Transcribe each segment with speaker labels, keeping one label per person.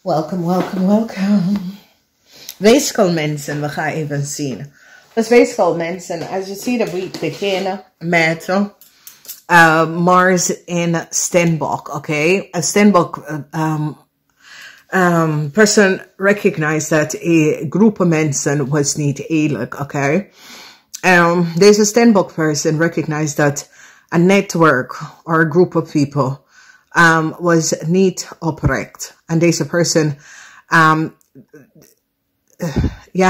Speaker 1: Welkom, welkom, welkom. Weegschaal mensen, we gaan even zien. Dus weegschaal mensen, als je ziet dat we beginnen met Mars in Steenbok, oké? A Steenbok person recognized that a group of mensen was niet eerlijk, oké? Deze Steenbok person recognized that a network or a group of people was niet oprecht. And deze person,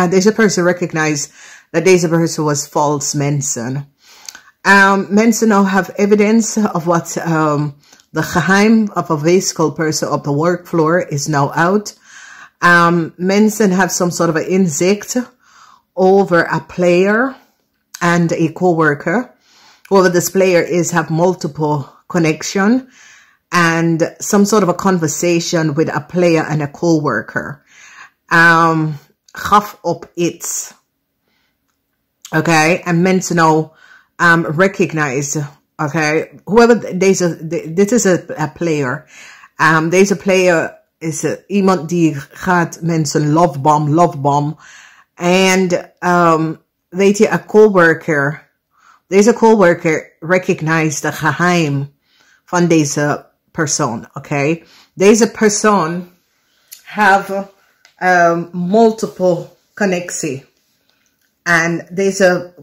Speaker 1: deze person recognized that deze person was false mensen. Mensen now have evidence of what the geheim of a weegschaal person of the work floor is now out. Mensen have some sort of an insight over a player and a co-worker. Whoever this player is have multiple connection and some sort of a conversation with a player and a co-worker. Gaf op iets. Okay, and mensen now recognize, okay, whoever this is a player. Deze player is iemand die gaat mensen love bomb. And weet je, a co-worker. Deze co-worker recognized de geheim van deze persoon, okay? Deze persoon have multiple connectie. En deze,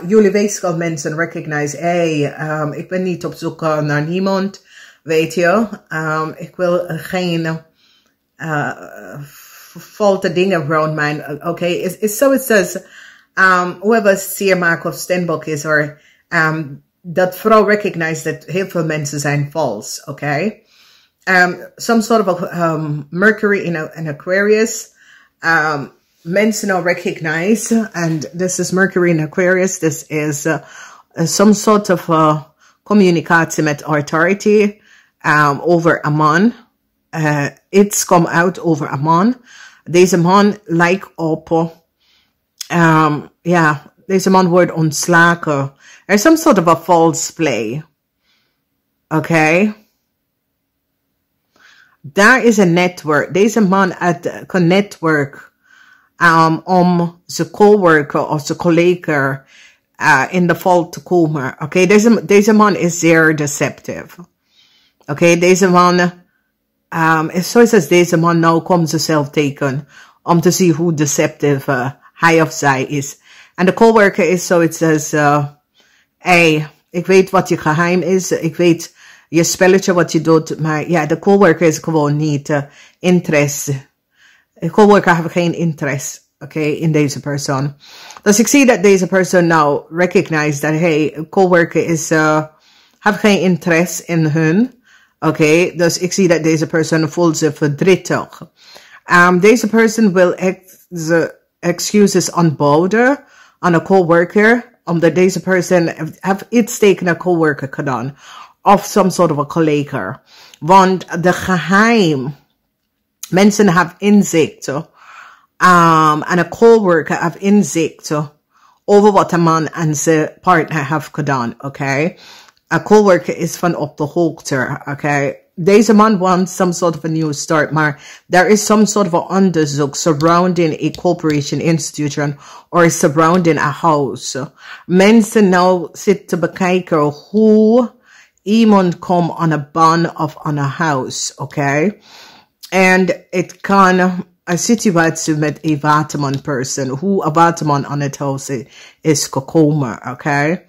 Speaker 1: jullie weegschaal mensen recognize, ik ben niet op zoek naar niemand, weet je. Ik wil geen foute dingen around mij, okay? It's so it says, whoever Siermark of Steenbok is, or dat vrouw recognize that heel veel mensen zijn false, okay? Some sort of Mercury in Aquarius. Mensen now recognize, and this is Mercury in Aquarius. This is some sort of communicatie met authority over a man. It's come out over a man. Deze man lijkt op, deze man wordt ontslagen. There's some sort of a false play. Okay? Daar is een network. Deze man kan network om zijn coworker of zijn collega in de val te komen. Okay? Deze man is zeer deceptive. Okay? Deze man, zoals deze man nou komt zichzelf tegen om te zien hoe deceptive hij of zij is. En de coworker is zo, it says, ik weet wat je geheim is. Ik weet je spelletje wat je doet. Maar ja, de coworker is gewoon niet interesse. De coworker heeft geen interesse, okay, in deze persoon. Dus ik zie dat deze persoon nou recognize dat, coworker is, heeft geen interesse in hun. Okay, dus ik zie dat deze persoon voelt zich verdrietig. Deze persoon wil excuses aanboden aan een coworker, omdat deze persoon heeft iets tegen een coworker gedaan. Of some sort of a collega. Want de geheim, mensen hebben inzicht. En een coworker heeft inzicht over wat een man en zijn partner heeft gedaan. Okay? Een coworker is van op de hoogte. Okay? Deze man wants some sort of a new start, maar there is some sort of a onderzoek surrounding a corporation institution or surrounding a house. Mensen nou zitten te bekijken hoe iemand komt aan een ban of aan een house, okay? En het kan een situatie met een waterman person, hoe een waterman aan het huis is gekomen, okay?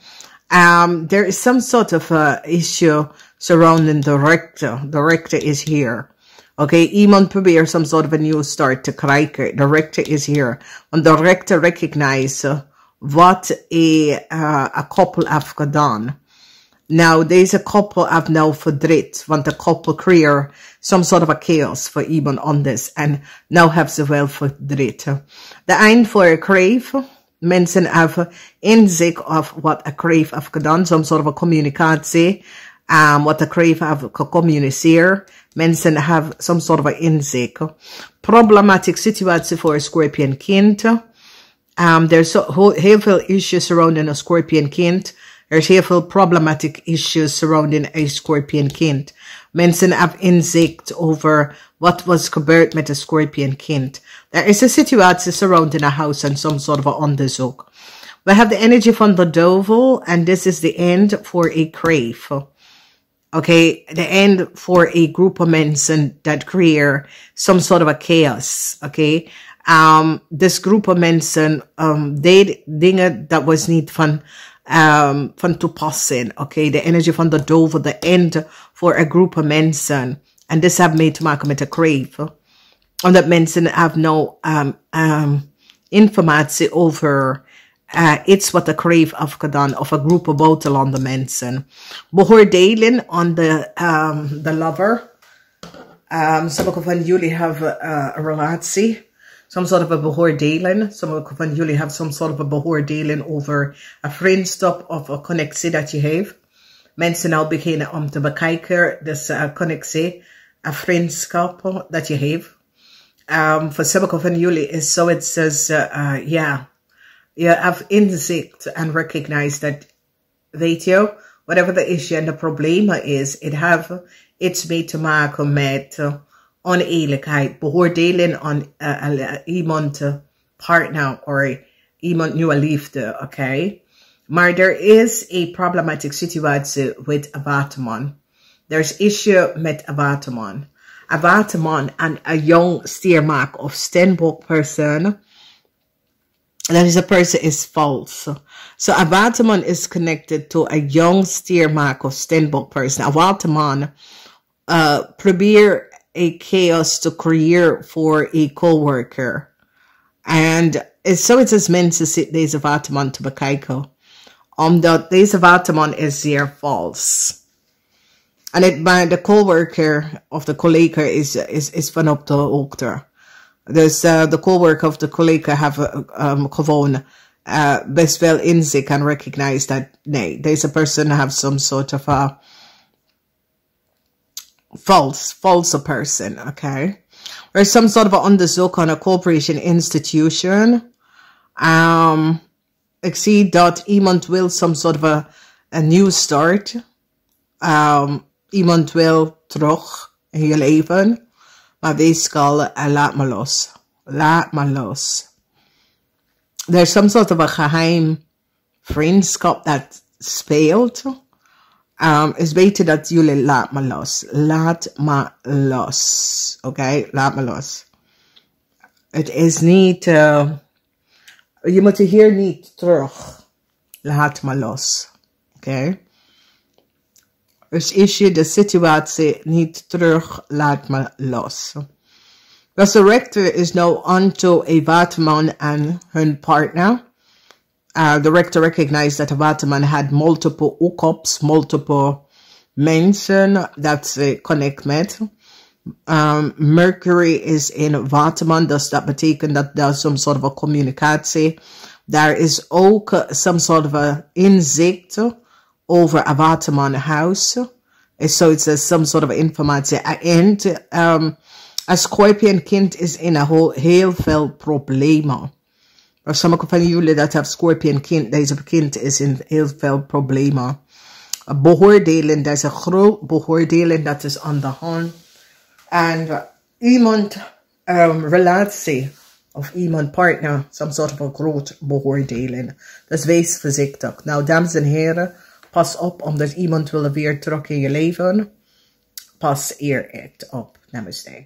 Speaker 1: There is some sort of issue surrounding the rector. The rector is here. Okay, iemand probeert some sort of a new start te krijgen. The rector is here. Want de rector recognize wat a couple heeft gedaan. Now, deze couple heeft nou verdriet, want de couple creëert some sort of a chaos voor iemand anders. En nou hebben ze wel verdriet. De eind voor een crave. Mensen hebben inzicht of wat a crave heeft gedaan. Some sort of a communicatie. Wat de crave heeft gecommuniceerd. Mensen hebben some sort of a inzicht. Problematic situatie voor een Scorpion kind. There's heel veel issues surrounding a Scorpion kind. There's heel veel problematic issues surrounding a Scorpion kind. Mensen hebben inzicht over wat was gebeurd met de Scorpion kind. Er is een situatie surrounding a house en some sort of een onderzoek. We have the energy van the devil, and this is the end for a crave. Okay, the end for a group of mensen that create some sort of a chaos. Okay, this group of mensen deed dingen dat was niet van toepassing. Okay, the energy van de duivel, the end for a group of mensen. And this have mee te maken met de crave. Omdat mensen have no informatie over iets wat de crave afgedaan of een groep of buitenlandse mensen. Beoordeling on the lover. Sommige van jullie hebben een relatie. Some sort of a beoordeling. Sommige van jullie have some sort of a beoordeling over a vriendschap of a connectie dat je heeft. Mensen nou beginnen om te bekijken, dus connectie, een vriendschap dat je heeft. Voor sommige van jullie is zoiets als, you have inzicht and recognize that, weet je, whatever the issue and the probleem is, it have iets mee te maken met oneerlijkheid, beoordeling aan iemand partner of iemand nieuwe liefde, okay? Maar er is een problematic situatie met een waterman. There's issue met een waterman. Een waterman en een young stiermaak of stenbock person. That is a person is false. So a waterman is connected to a young stiermaak of stenbock person. A waterman probeer a chaos to create for a co-worker. And it's so it is meant to sit deze waterman te bekijken. Omdat deze waterman is zeer false. En het bij de coworker of de collega is van op de hoogte. Dus de coworker of de collega have gewoon best wel inzicht en recognize that nee, deze person have some sort of a false person, okay? There's some sort of a onderzoek on a corporation institution. Ik zie dat iemand wil some sort of a new start. Iemand wil terug in je leven. Maar wees kalm en laat me los. Laat me los. There's some sort of a geheim vriendschap dat speelt. Is beter dat jullie laat me los. Laat me los. Oké, laat me los. Het is niet... je moet hier niet terug. Laat me los. Oké. Dus is je de situatie niet terug, laat me los. The director is now onto a waterman and her partner. The rector recognized that a waterman had multiple hookups, multiple mensen that ze connect met. Mercury is in waterman, dus dat betekent dat er some sort of a communicatie. There is ook some sort of a inzicht over a waterman house. So it says some sort of informatie. And a Scorpion kind is in heel veel problemen. Maar sommige van jullie dat have Scorpion kind, deze kind is in heel veel problemen. Beoordeling, dat is een groot beoordeling dat is aan de hand. En iemand relatie of iemand partner, some sort of a groot beoordeling. Dus wees voorzichtig. Nou, dames en heren, pas op, omdat iemand wil weer terug in je leven. Pas hier echt op. Namaste.